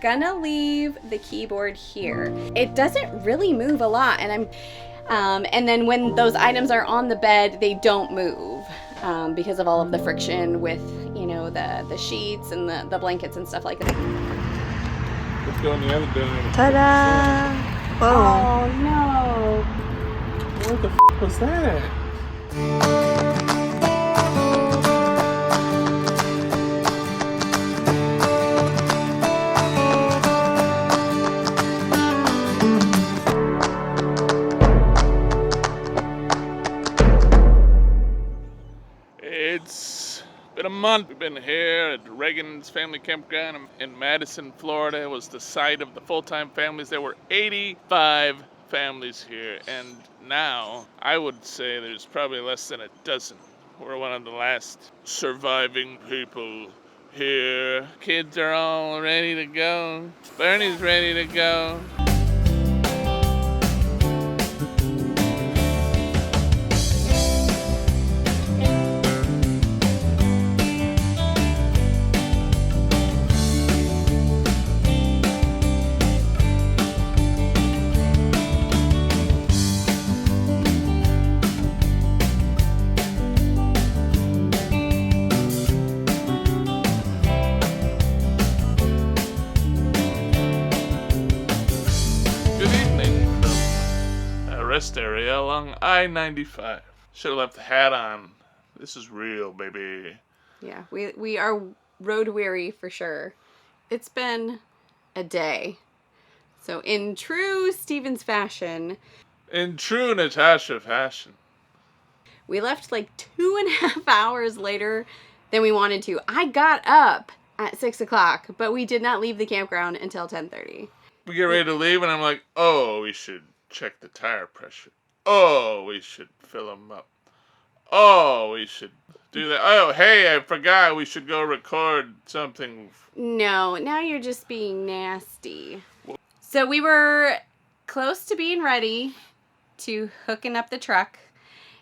Gonna leave the keyboard here. It doesn't really move a lot, and and then when those items are on the bed, they don't move because of all of the friction with, you know, the sheets and the blankets and stuff like that. Let's go in the other door. Ta-da! Whoa. Oh no! What the was that? It's been a month. We've been here at Reagan's family campground in Madison, Florida. It was the site of the Fulltime Families. There were 85 families here, and now I would say there's probably less than a dozen. We're one of the last surviving people here. Kids are all ready to go. Bernie's ready to go. Rest area along I-95. Should have left the hat on. This is real, baby. Yeah, we are road weary for sure. It's been a day. So in true Stevens fashion. In true Natasha fashion. We left like 2.5 hours later than we wanted to. I got up at 6 o'clock, but we did not leave the campground until 10:30. We get ready to leave, and I'm like, oh, we should check the tire pressure. Oh, we should fill them up. Oh, we should do that. Oh, hey, I forgot we should go record something. No, now you're just being nasty. So we were close to being ready to hooking up the truck.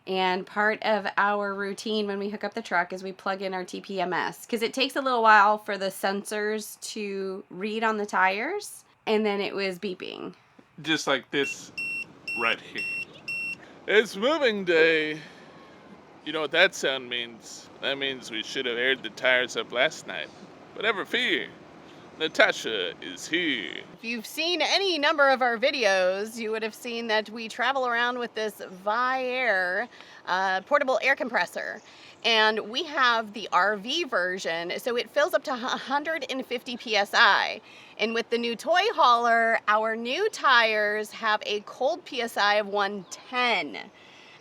And part of our routine when we hook up the truck is we plug in our TPMS. Because it takes a little while for the sensors to read on the tires. And then it was beeping. Just like this right here. It's moving day. You know what that sound means? That means we should have aired the tires up last night. But never fear, Natasha is here. If you've seen any number of our videos, you would have seen that we travel around with this Valor portable air compressor. And we have the RV version, so it fills up to 150 PSI. And with the new toy hauler, our new tires have a cold PSI of 110.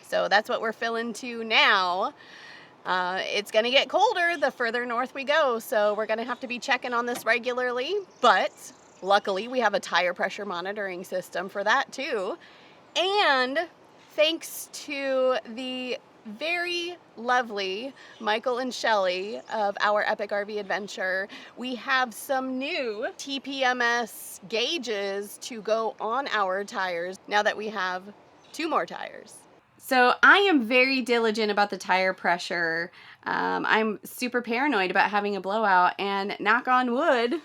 So that's what we're filling to now. It's gonna get colder the further north we go, so we're gonna have to be checking on this regularly. But luckily, we have a tire pressure monitoring system for that too. And thanks to the very lovely Michael and Shelley of Our Epic RV Adventure, we have some new TPMS gauges to go on our tires now that we have 2 more tires. So I am very diligent about the tire pressure. I'm super paranoid about having a blowout, and knock on wood,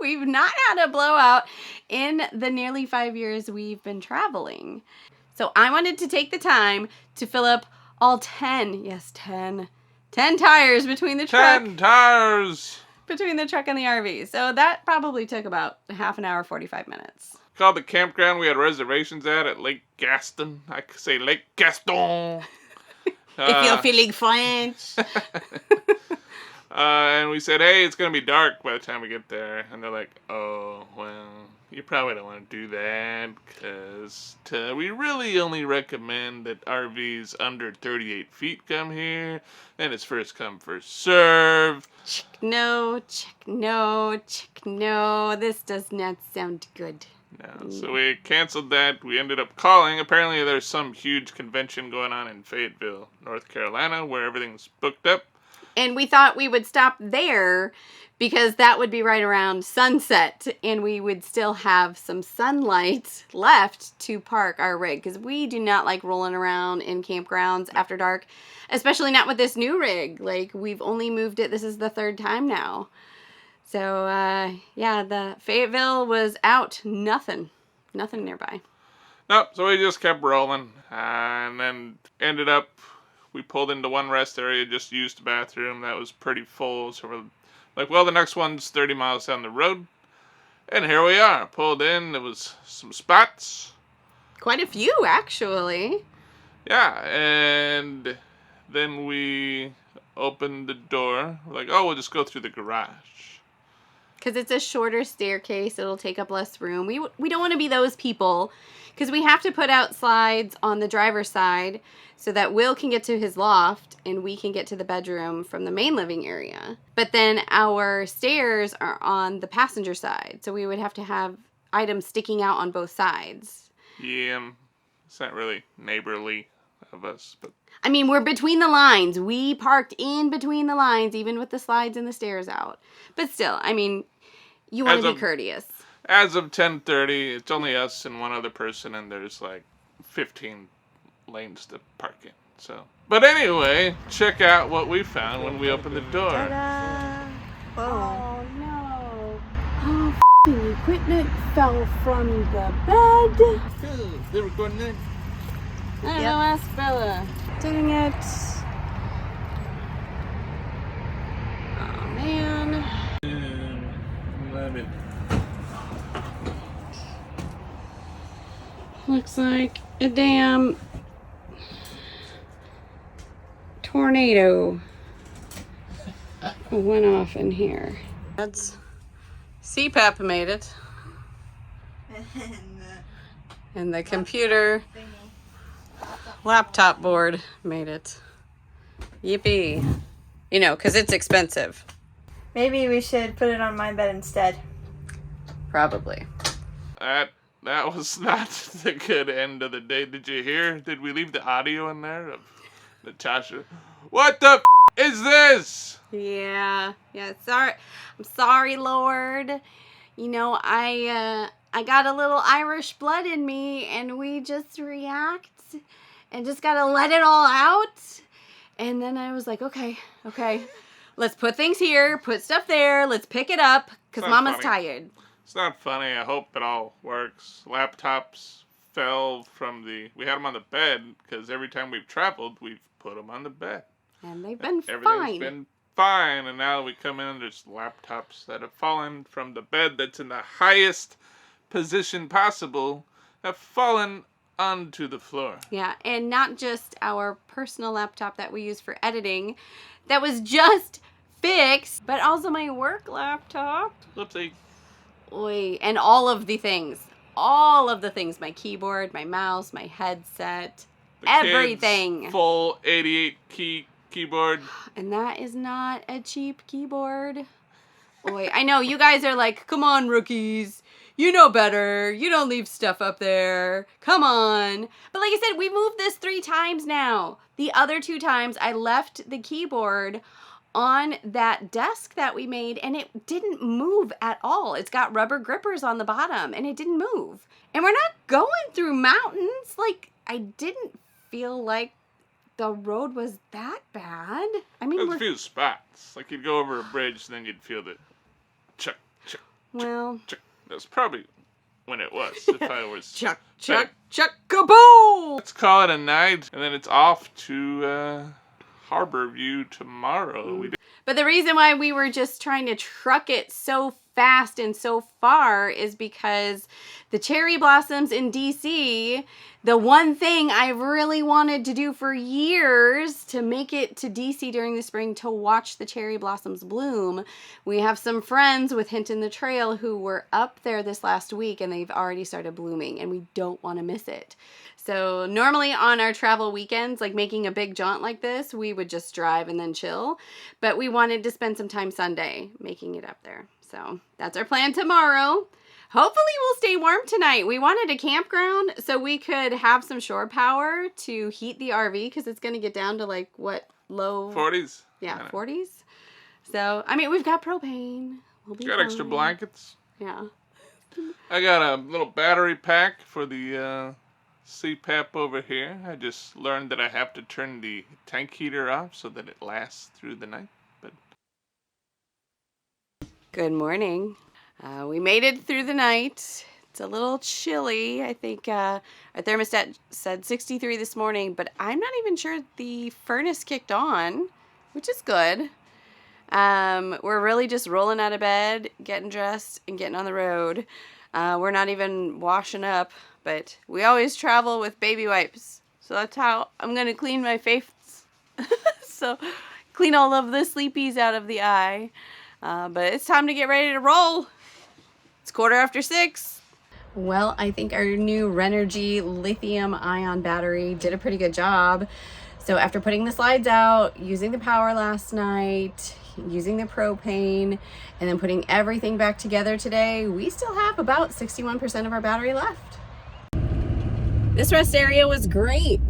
we've not had a blowout in the nearly 5 years we've been traveling. So I wanted to take the time to fill up all 10 tires between the truck. 10 tires! Between the truck and the RV. So that probably took about half an hour, 45 minutes. Called the campground we had reservations at Lake Gaston. I could say Lake Gaston. If you're feeling French. And we said, hey, it's going to be dark by the time we get there. And they're like, oh, well, you probably don't want to do that because we really only recommend that RVs under 38 feet come here. And it's first come, first serve. Check no, check no, check no. This does not sound good. No, so we canceled that. We ended up calling. Apparently there's some huge convention going on in Fayetteville, North Carolina, where everything's booked up. And we thought we would stop there because that would be right around sunset and we would still have some sunlight left to park our rig, because we do not like rolling around in campgrounds after dark, especially not with this new rig. Like, we've only moved it, this is the 3rd time now. So, yeah, the Fayetteville was out. Nothing nearby. Nope, so we just kept rolling, and then ended up, we pulled into one rest area, just used the bathroom, that was pretty full, so we're like, well, the next one's 30 miles down the road, and here we are, pulled in, there was some spots. Quite a few, actually. Yeah, and then we opened the door, we're like, oh, we'll just go through the garage. Because it's a shorter staircase, it'll take up less room. We don't want to be those people, because we have to put out slides on the driver's side so that Will can get to his loft and we can get to the bedroom from the main living area. But then our stairs are on the passenger side, so we would have to have items sticking out on both sides. Yeah, it's not really neighborly of us, but... I mean, we're between the lines. We parked in between the lines, even with the slides and the stairs out. But still, I mean, you want to be courteous. As of 10:30, it's only us and one other person, and there's like 15 lanes to park in. So, but anyway, check out what we found when we opened the door. Ta-da! Whoa. Oh no! Oh, the equipment fell from the bed. They recording it? I don't know, ask Bella. Dang it! Oh man! 11. Looks like a damn tornado went off in here. That's CPAP made it, and the computer laptop board made it. Yippee! You know, because it's expensive. Maybe we should put it on my bed instead. Probably. That was not the good end of the day. Did you hear? Did we leave the audio in there of Natasha? What the is this? Yeah. Sorry. I'm sorry, Lord. You know, I got a little Irish blood in me, and we just react and just gotta let it all out. And then I was like, okay, let's put things here, put stuff there, let's pick it up, because Mama's tired. It's not funny. I hope it all works. Laptops fell from we had them on the bed, because every time we've traveled, we've put them on the bed. And they've been Everything's been fine, and now we come in and there's laptops that have fallen from the bed that's in the highest position possible, have fallen onto the floor. Yeah, and not just our personal laptop that we use for editing, that was just fixed, but also my work laptop. Whoopsie. Oy, and all of the things, my keyboard, my mouse, my headset, everything. Kid's full 88 key keyboard. And that is not a cheap keyboard. Oy, I know you guys are like, come on, rookies. You know better. You don't leave stuff up there. Come on. But like I said, we moved this 3 times now. The other 2 times I left the keyboard on that desk that we made, and it didn't move at all. It's got rubber grippers on the bottom, and it didn't move. And we're not going through mountains. Like, I didn't feel like the road was that bad. I mean, there's a few spots. Like, you'd go over a bridge, and then you'd feel the chuck, chuck, well, chuck. That's probably when it was, if I was... chuck, kaboom! Let's call it a night, and then it's off to Harbor View tomorrow. But the reason why we were just trying to truck it so fast and so far is because the cherry blossoms in DC, the one thing I really wanted to do for years to make it to DC during the spring to watch the cherry blossoms bloom. We have some friends with Hint in the Trail who were up there this last week, and they've already started blooming, and we don't want to miss it. So normally on our travel weekends, like making a big jaunt like this, we would just drive and then chill. But we wanted to spend some time Sunday making it up there. So that's our plan tomorrow. Hopefully we'll stay warm tonight. We wanted a campground so we could have some shore power to heat the RV, because it's going to get down to like, what, low? 40s. Yeah, 40s. So, I mean, we've got propane. We'll be got fine. extra blankets. Yeah. I got a little battery pack for the CPAP over here. I just learned that I have to turn the tank heater off so that it lasts through the night. But Good morning. We made it through the night. It's a little chilly. I think our thermostat said 63 this morning, but I'm not even sure the furnace kicked on, which is good. We're really just rolling out of bed, getting dressed, and getting on the road. We're not even washing up, but we always travel with baby wipes. So that's how I'm going to clean my face. So clean all of the sleepies out of the eye. But it's time to get ready to roll. It's 6:15. Well, I think our new Renergy lithium-ion battery did a pretty good job. So after putting the slides out, using the power last night, using the propane, and then putting everything back together today, we still have about 61% of our battery left. This rest area was great.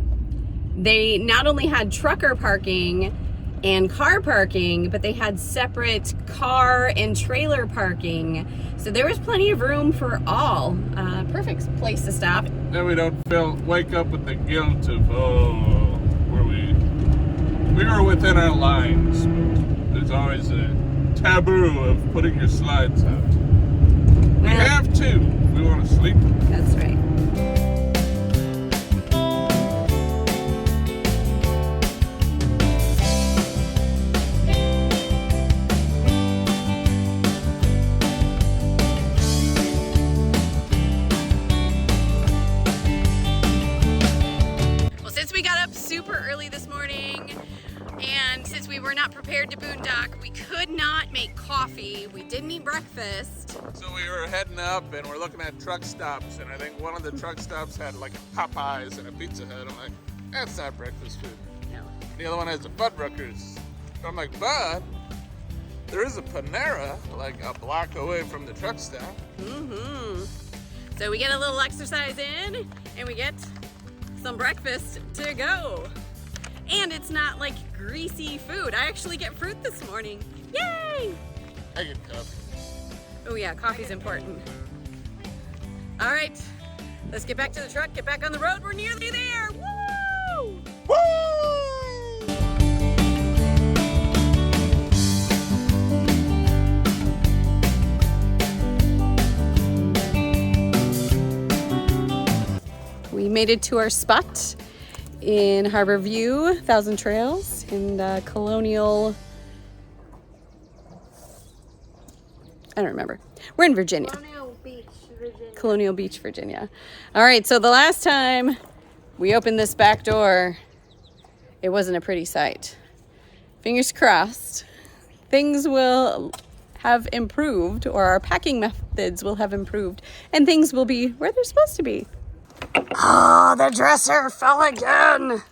They not only had trucker parking and car parking, but they had separate car and trailer parking. So there was plenty of room for all. Perfect place to stop. Then we don't wake up with the guilt of, we were within our lines. There's always a taboo of putting your slides out. We have to if we want to sleep. That's right. We got up super early this morning, and since we were not prepared to boondock, we could not make coffee. We didn't eat breakfast. So we were heading up and we're looking at truck stops, and I think one of the truck stops had like a Popeyes and a Pizza Hut. I'm like, that's not breakfast food. No. The other one has a Fuddruckers. I'm like, but there is a Panera like a block away from the truck stop. So we get a little exercise in, and we get some breakfast to go. And it's not like greasy food. I actually get fruit this morning. Yay! I get coffee. Oh yeah, coffee's important. All right, let's get back to the truck, get back on the road. We're nearly there. Woo! Woo! We made it to our spot in Harbor View, Thousand Trails, in Colonial, I don't remember. We're in Virginia. Colonial Beach, Virginia. All right, so the last time we opened this back door, it wasn't a pretty sight. Fingers crossed, things will have improved, or our packing methods will have improved, and things will be where they're supposed to be. Oh, the dresser fell again.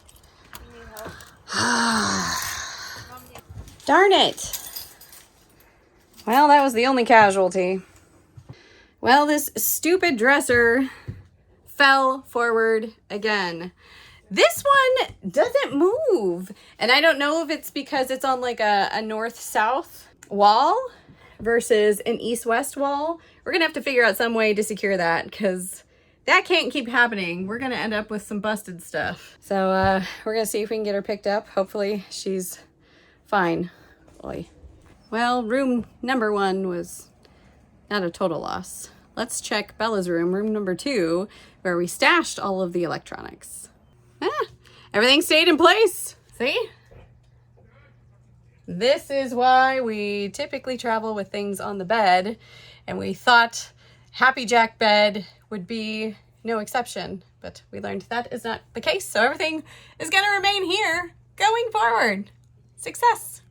Darn it. Well, that was the only casualty. Well, this stupid dresser fell forward again. This one doesn't move. And I don't know if it's because it's on like a north-south wall versus an east-west wall. We're gonna have to figure out some way to secure that, because that can't keep happening. We're gonna end up with some busted stuff. So we're gonna see if we can get her picked up. Hopefully she's fine. Oy. Well, room number 1 was not a total loss. Let's check Bella's room number 2, where we stashed all of the electronics. Everything stayed in place. See? This is why we typically travel with things on the bed, and we thought Happy Jack bed would be no exception, but we learned that is not the case, so everything is going to remain here going forward. Success!